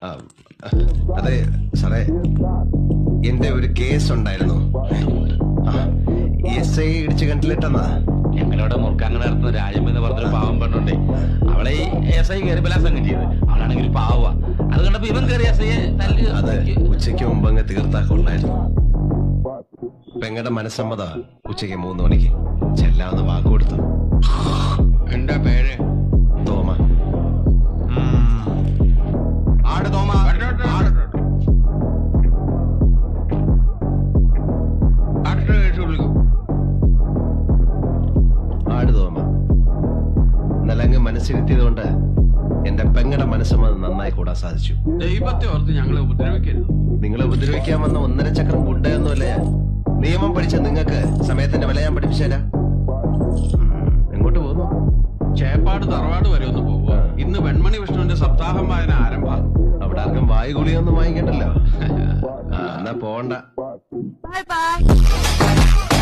ആ, അതെ സാറേ, എന്റെ ഒരു കേസ് ഉണ്ടായിരുന്നു. എസ് ഐ ഇടിച്ച് കണ്ടിലിട്ടെന്നാ. ഞങ്ങളുടെ മുറുക്കാങ്ങ നടത്തുന്ന രാജം എന്ന് പറഞ്ഞൊരു പാവം പെണ്ണുണ്ടേ. അവളെ ഈ എസ് ഐ കയറി ബലാസം കിട്ടിയത്. അവളാണെങ്കിൽ പാവ. അത് കണ്ടപ്പോ ഇവൻ കയറി എസ് ഐയെ തല്ലി. അത് ഉച്ചയ്ക്ക് മുമ്പ് അങ്ങ് തീർത്താക്കൊള്ളായിരുന്നു. പെങ്ങടെ മനസ്സമ്മത ഉച്ചയ്ക്ക് 3 മണിക്ക് ചെല്ലാന്ന് വാക്കുകൊടുത്തു. എന്താ പേര്? തോമ. ആട് തോമ. ആട് തോമ. ഇന്നലങ്ങ് മനസ്സിരുത്തിയത് കൊണ്ട് എന്റെ പെങ്ങടെ മനസ്സമ്മതം നന്നായി കൂടാൻ സാധിച്ചു. ദൈവത്തെ ഓർത്ത് ഞങ്ങളെ ഉപദ്രവിക്കരുത്. നിങ്ങളെ ഉപദ്രവിക്കാൻ വന്ന 1.5 ചക്രം ഗുണ്ടയൊന്നുമല്ല ഞാൻ. നിയമം പഠിച്ച നിങ്ങൾക്ക് സമയത്തിന്റെ വില ഞാൻ പഠിപ്പിച്ചേരാ. എങ്ങോട്ട് പോകുന്നു? ചേപ്പാട് തറവാട് വരെ ഒന്ന് പോവുക. ഇന്ന് വെൺമണി വിഷ്ണുവിന്റെ സപ്താഹം വായന ആരംഭം. അവിടെ ആർക്കും വായുകുളിയൊന്നും വാങ്ങിക്കണ്ടല്ലോ. എന്നാ പോണ്ട. Bye bye.